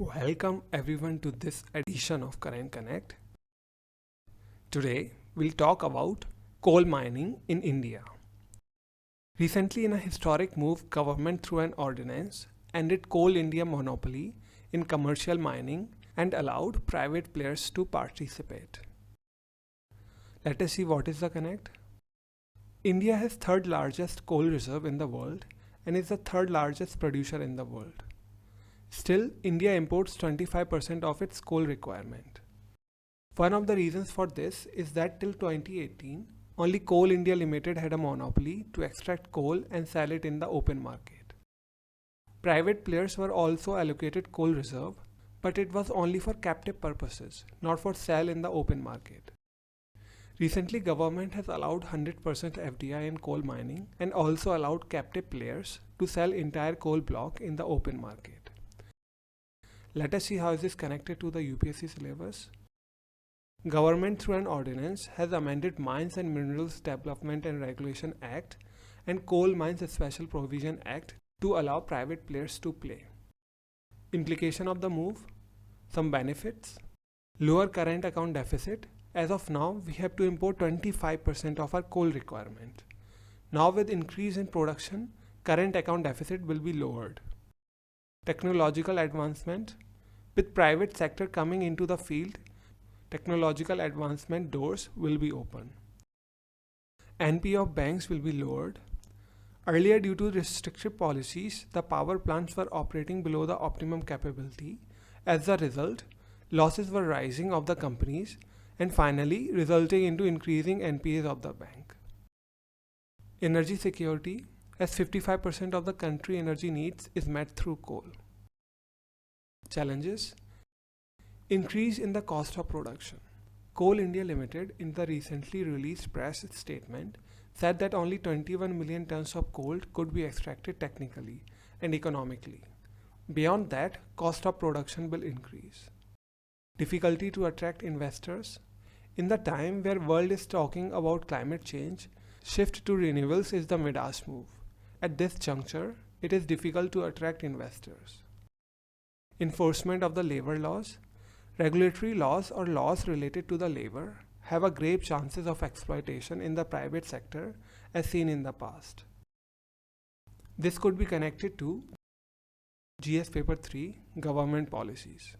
Welcome everyone to this edition of Current Connect. Today we'll talk about coal mining in India. Recently, in a historic move, government through an ordinance ended Coal India monopoly in commercial mining and allowed private players to participate. Let us see what is the connect. India has third largest coal reserve in the world and is the third largest producer in the world. Still, India imports 25% of its coal requirement. One of the reasons for this is that till 2018, only Coal India Limited had a monopoly to extract coal and sell it in the open market. Private players were also allocated coal reserve, but it was only for captive purposes, not for sale in the open market. Recently, government has allowed 100% FDI in coal mining and also allowed captive players to sell entire coal block in the open market. Let us see how is this connected to the UPSC syllabus. Government through an ordinance has amended Mines and Minerals Development and Regulation Act and Coal Mines Special Provision Act to allow private players to play. Implication of the move: some benefits. Lower current account deficit. As of now, we have to import 25% of our coal requirement. Now with increase in production, current account deficit will be lowered. Technological advancement. With private sector coming into the field, technological advancement doors will be open. NPA of banks will be lowered. Earlier, due to restrictive policies, the power plants were operating below the optimum capability. As a result, losses were rising of the companies and finally resulting into increasing NPAs of the bank. Energy security, as 55% of the country energy needs is met through coal. Challenges: increase in the cost of production. Coal India Limited, in the recently released press statement, said that only 21 million tons of coal could be extracted technically and economically. Beyond that, cost of production will increase. Difficulty to attract investors. In the time where world is talking about climate change, shift to renewables is the Midas move. At this juncture, it is difficult to attract investors. Enforcement of the labor laws. Regulatory laws or laws related to the labor have a grave chances of exploitation in the private sector as seen in the past. This could be connected to GS Paper 3 Government Policies.